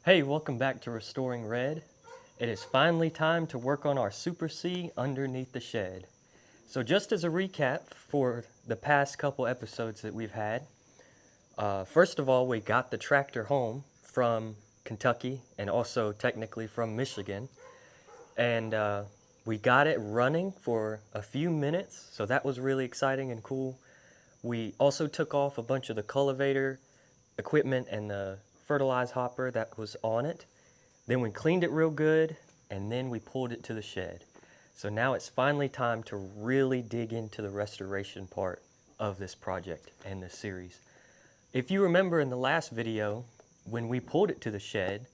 Hey, welcome back to Restoring Red. It is finally time to work on our Super C underneath the shed. So just as a recap for the past couple episodes that we've had, first of all, we got the tractor home from Kentucky and also technically from Michigan. And we got it running for a few minutes, so that was really exciting and cool. We also took off a bunch of the cultivator equipment and the fertilize hopper that was on it. Then we cleaned it real good, and then we pulled it to the shed. So now it's finally time to really dig into the restoration part of this project and this series. If you remember in the last video, when we pulled it to the shed,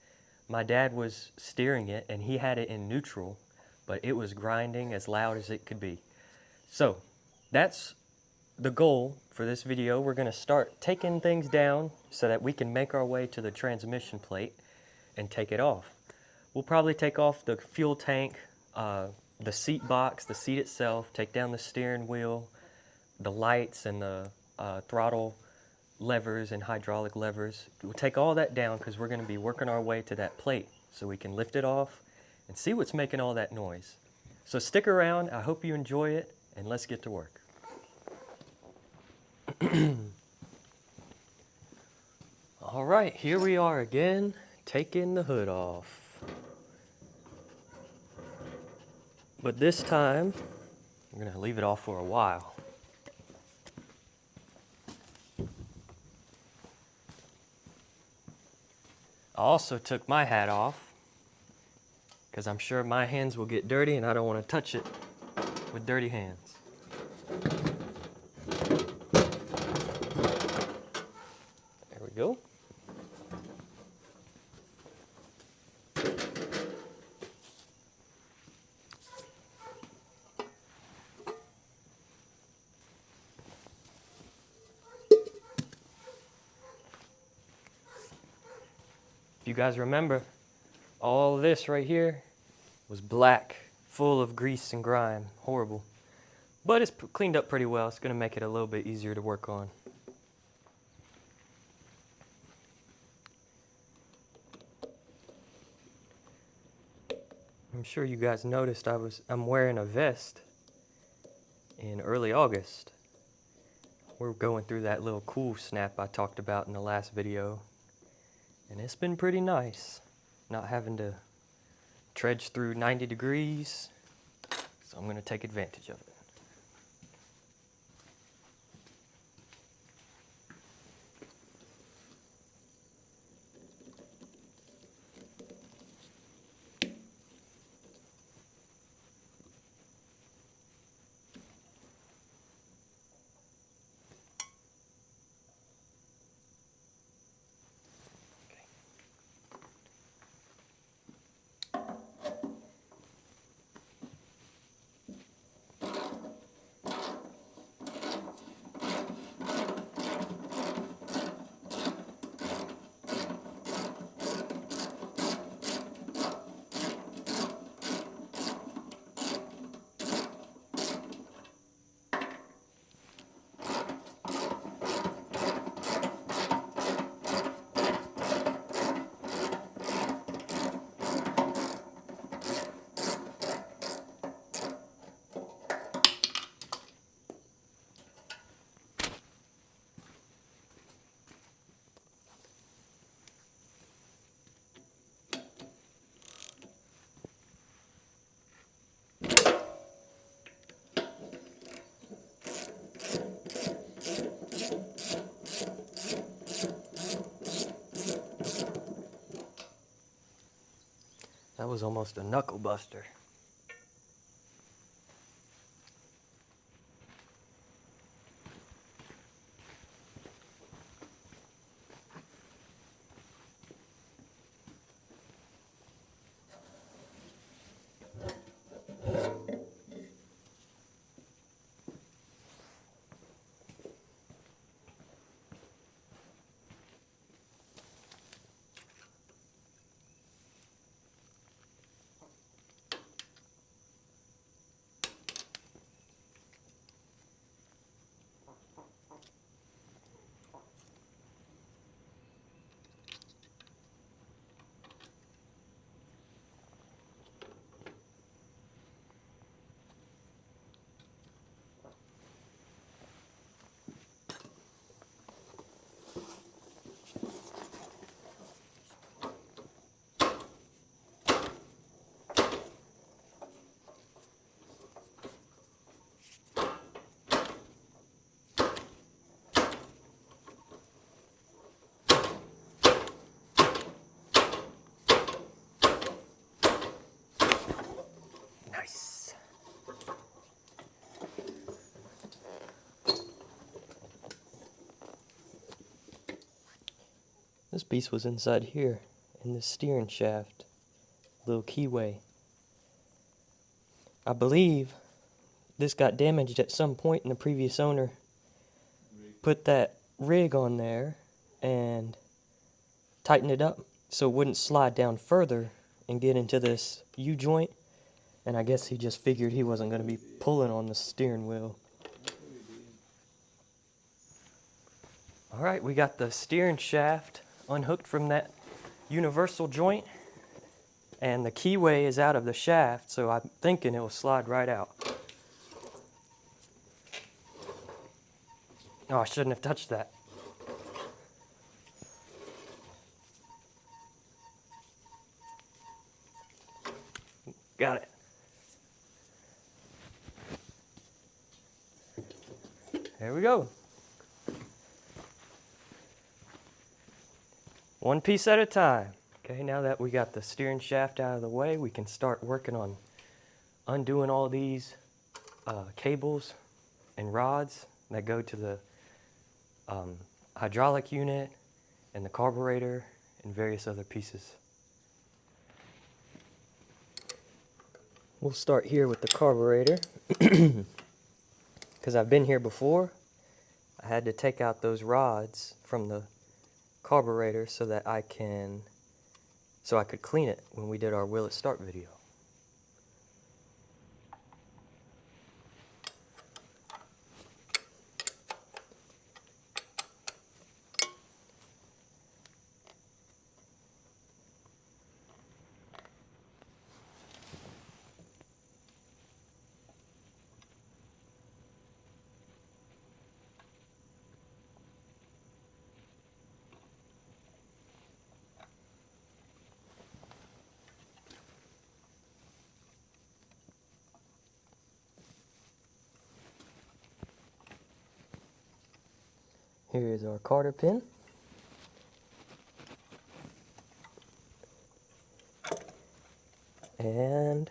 my dad was steering it and he had it in neutral, but it was grinding as loud as it could be. So that's the goal for this video. We're going to start taking things down so that we can make our way to the transmission plate and take it off. We'll probably take off the fuel tank, the seat box, the seat itself, take down the steering wheel, the lights and the throttle levers and hydraulic levers. We'll take all that down because we're going to be working our way to that plate so we can lift it off and see what's making all that noise. So stick around, I hope you enjoy it, and let's get to work. All right, here we are again, taking the hood off. But this time, I'm going to leave it off for a while. I also took my hat off because I'm sure my hands will get dirty and I don't want to touch it with dirty hands. There we go. If you guys remember, all this right here was black, full of grease and grime, horrible. But it's cleaned up pretty well. It's going to make it a little bit easier to work on. I'm sure you guys noticed I'm wearing a vest in early August. We're going through that little cool snap I talked about in the last video. And it's been pretty nice, not having to trudge through 90 degrees. So I'm going to take advantage of it. That was almost a knuckle buster. This piece was inside here in the steering shaft, little keyway. I believe this got damaged at some point, and the previous owner put that rig on there and tightened it up so it wouldn't slide down further and get into this U-joint. And I guess he just figured he wasn't going to be pulling on the steering wheel. Alright, we got the steering shaft unhooked from that universal joint, and the keyway is out of the shaft, so I'm thinking it will slide right out. Oh, I shouldn't have touched that. Got it. There we go. One piece at a time. Okay, now that we got the steering shaft out of the way, we can start working on undoing all these cables and rods that go to the hydraulic unit and the carburetor and various other pieces. We'll start here with the carburetor. Because I've been here before, I had to take out those rods from the carburetor so that I could clean it when we did our Will It Start video. Here is our Carter pin. And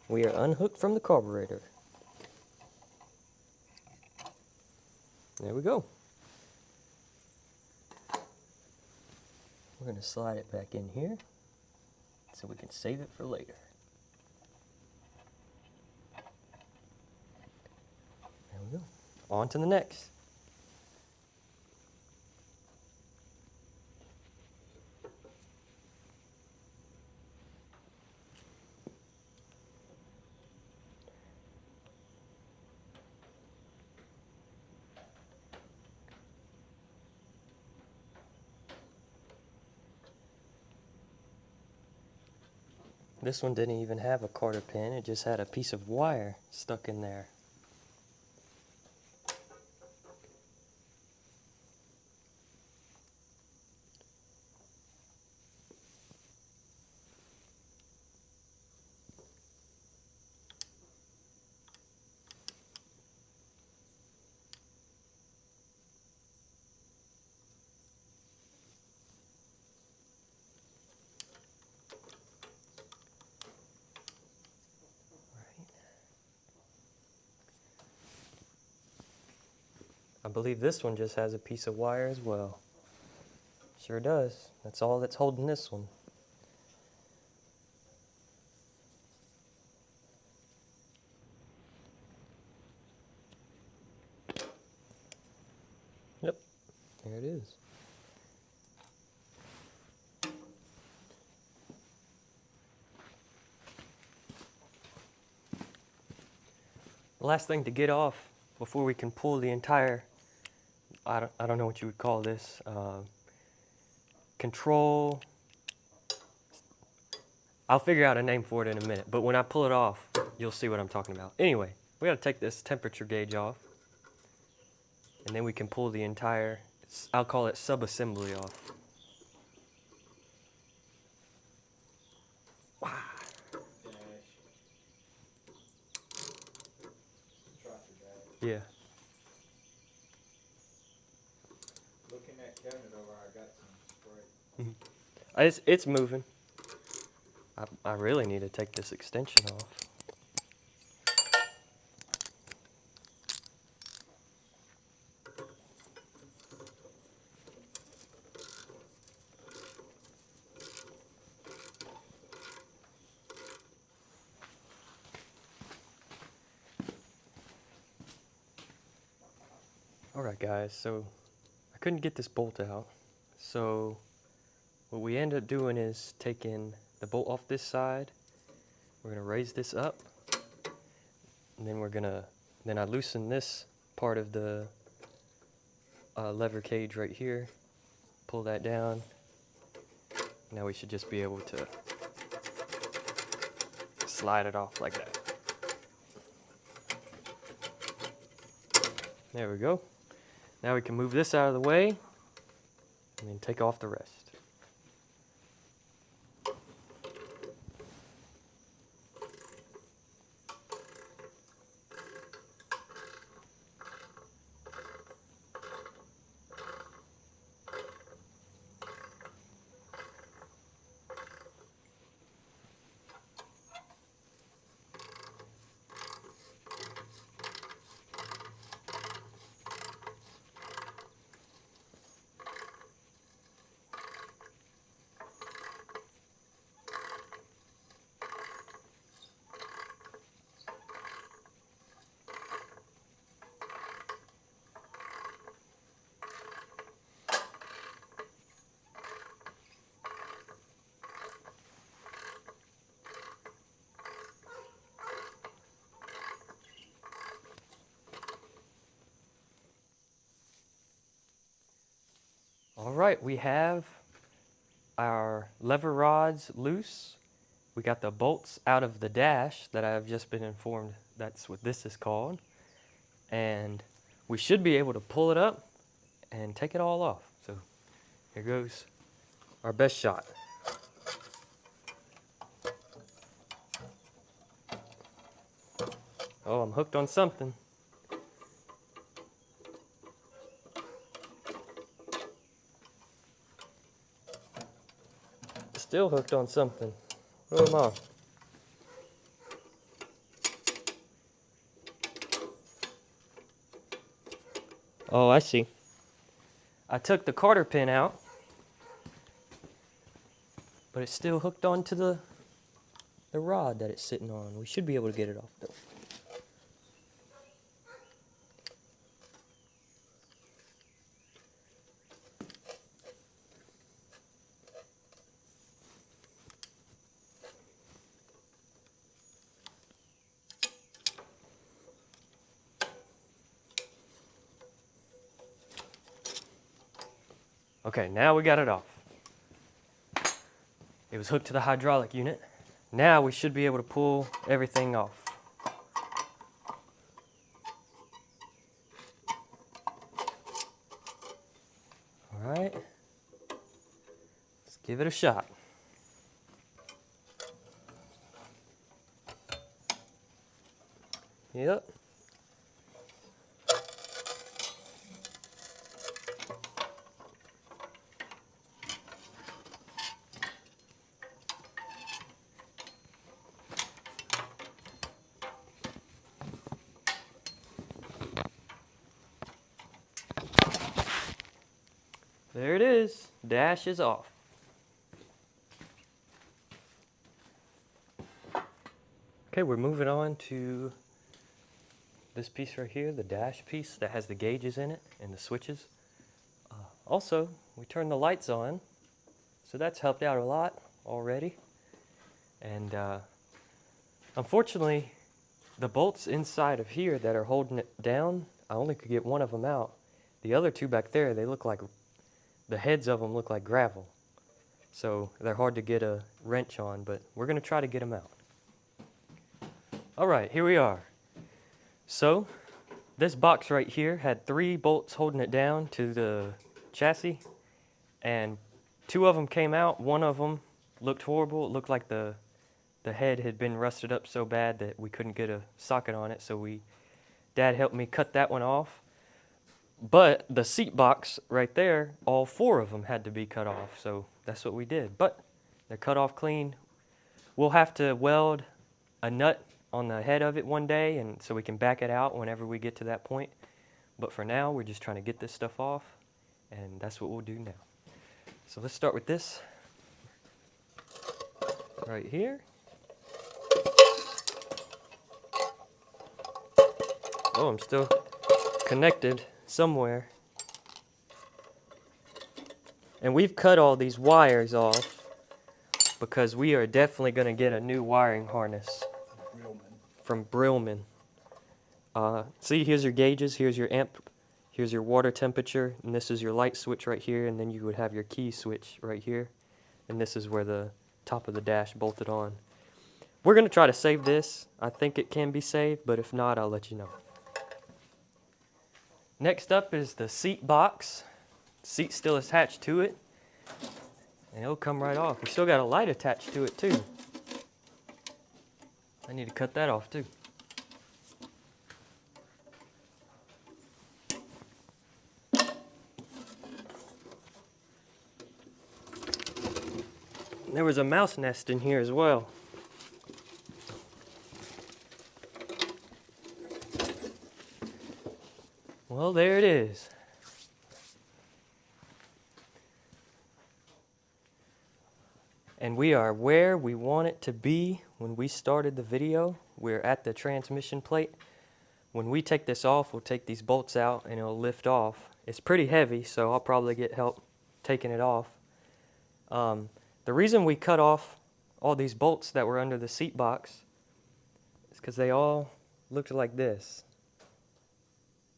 we are unhooked from the carburetor. There we go. We're going to slide it back in here so we can save it for later. There we go. On to the next. This one didn't even have a Carter pin, it just had a piece of wire stuck in there. I believe this one just has a piece of wire as well. Sure does. That's all that's holding this one. Yep, there it is. The last thing to get off before we can pull the entire, I don't know what you would call this, control. I'll figure out a name for it in a minute, but when I pull it off, you'll see what I'm talking about. Anyway, we gotta take this temperature gauge off, and then we can pull the entire, I'll call it sub-assembly off. Wow. Yeah. Looking at cabinet over, I got some spray. It's moving. I really need to take this extension off. Alright guys, so I couldn't get this bolt out, so what we end up doing is taking the bolt off this side, we're going to raise this up, and then I loosen this part of the lever cage right here, pull that down. Now we should just be able to slide it off like that. There we go. Now we can move this out of the way and then take off the rest. Alright, we have our lever rods loose. We got the bolts out of the dash that I've just been informed that's what this is called. And we should be able to pull it up and take it all off. So here goes our best shot. Oh, I'm hooked on something. Still hooked on something. What am I? Oh, I see. I took the Carter pin out, but it's still hooked onto the rod that it's sitting on. We should be able to get it off though. Okay, now we got it off. It was hooked to the hydraulic unit. Now we should be able to pull everything off. All right, let's give it a shot. Yep. There it is. Dash is off. Okay, we're moving on to this piece right here, the dash piece that has the gauges in it and the switches. Also, we turned the lights on, so that's helped out a lot already. And unfortunately, the bolts inside of here that are holding it down, I only could get one of them out. The other two back there, they look like, the heads of them look like gravel. So they're hard to get a wrench on, but we're going to try to get them out. All right, here we are. So this box right here had 3 bolts holding it down to the chassis, and 2 of them came out. One of them looked horrible. It looked like the head had been rusted up so bad that we couldn't get a socket on it, so Dad helped me cut that one off. But the seat box right there, all 4 of them had to be cut off, so that's what we did. But they're cut off clean. We'll have to weld a nut on the head of it one day, and so we can back it out whenever we get to that point. But for now, we're just trying to get this stuff off, and that's what we'll do now. So let's start with this right here. Oh, I'm still connected somewhere. And we've cut all these wires off because we are definitely going to get a new wiring harness from Brillman. See, here's your gauges, here's your amp, here's your water temperature, and this is your light switch right here, and then you would have your key switch right here. And this is where the top of the dash bolted on. We're going to try to save this. I think it can be saved, but if not, I'll let you know. Next up is the seat box. Seat still attached to it, and it'll come right off. We still got a light attached to it too. I need to cut that off too. There was a mouse nest in here as well. Well, there it is. And we are where we want it to be when we started the video. We're at the transmission plate. When we take this off, we'll take these bolts out and it'll lift off. It's pretty heavy, so I'll probably get help taking it off. The reason we cut off all these bolts that were under the seat box is because they all looked like this.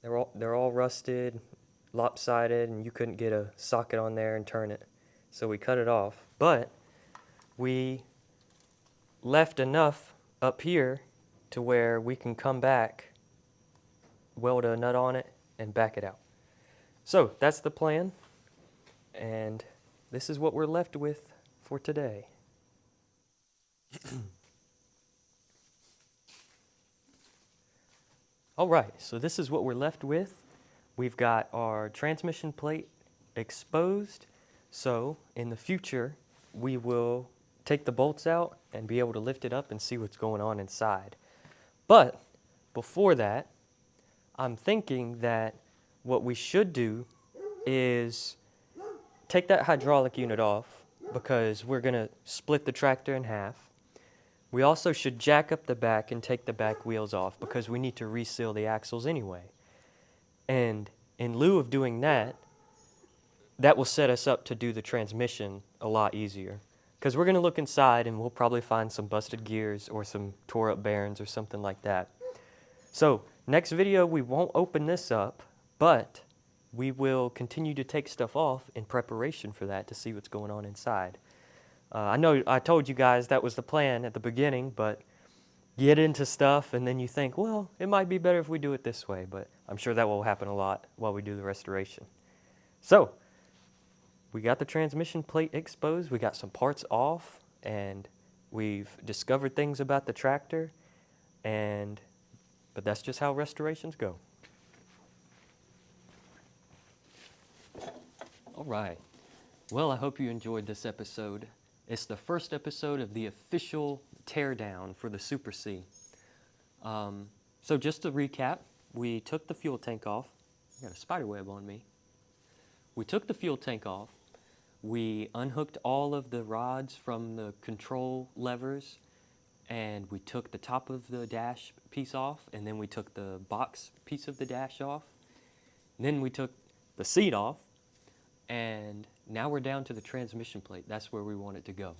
They're all rusted, lopsided, and you couldn't get a socket on there and turn it. So we cut it off. But we left enough up here to where we can come back, weld a nut on it, and back it out. So that's the plan, and this is what we're left with for today. All right, so this is what we're left with. We've got our transmission plate exposed, so in the future we will take the bolts out and be able to lift it up and see what's going on inside. But before that, I'm thinking that what we should do is take that hydraulic unit off because we're going to split the tractor in half. We also should jack up the back and take the back wheels off because we need to reseal the axles anyway. And in lieu of doing that, that will set us up to do the transmission a lot easier. Because we're going to look inside and we'll probably find some busted gears or some tore up bearings or something like that. So next video we won't open this up, but we will continue to take stuff off in preparation for that to see what's going on inside. I know I told you guys that was the plan at the beginning, but get into stuff and then you think, well, it might be better if we do it this way, but I'm sure that will happen a lot while we do the restoration. So we got the transmission plate exposed, we got some parts off, and we've discovered things about the tractor, but that's just how restorations go. All right. Well, I hope you enjoyed this episode. It's the first episode of the official teardown for the Super C. So just to recap, we took the fuel tank off. I got a spider web on me. We took the fuel tank off. We unhooked all of the rods from the control levers, and we took the top of the dash piece off, and then we took the box piece of the dash off. And then we took the seat off, and now we're down to the transmission plate. That's where we want it to go.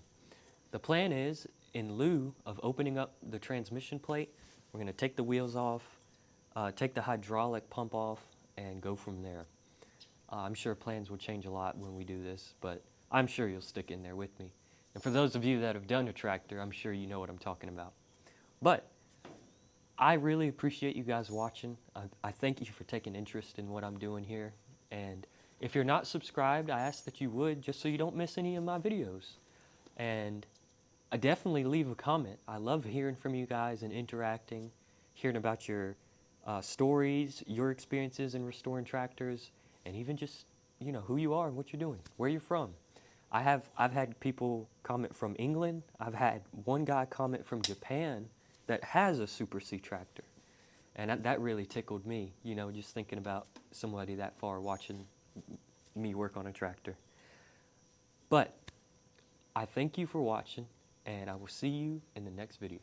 The plan is, in lieu of opening up the transmission plate, we're going to take the wheels off, take the hydraulic pump off, and go from there. I'm sure plans will change a lot when we do this, but I'm sure you'll stick in there with me. And for those of you that have done a tractor, I'm sure you know what I'm talking about. But I really appreciate you guys watching. I thank you for taking interest in what I'm doing here. And if you're not subscribed, I ask that you would, just so you don't miss any of my videos. And I definitely leave a comment. I love hearing from you guys and interacting, hearing about your stories, your experiences in restoring tractors, and even just, you know, who you are and what you're doing, where you're from. I've had people comment from England. I've had one guy comment from Japan that has a Super C tractor. And that really tickled me, you know, just thinking about somebody that far watching me work on a tractor. But I thank you for watching, and I will see you in the next video.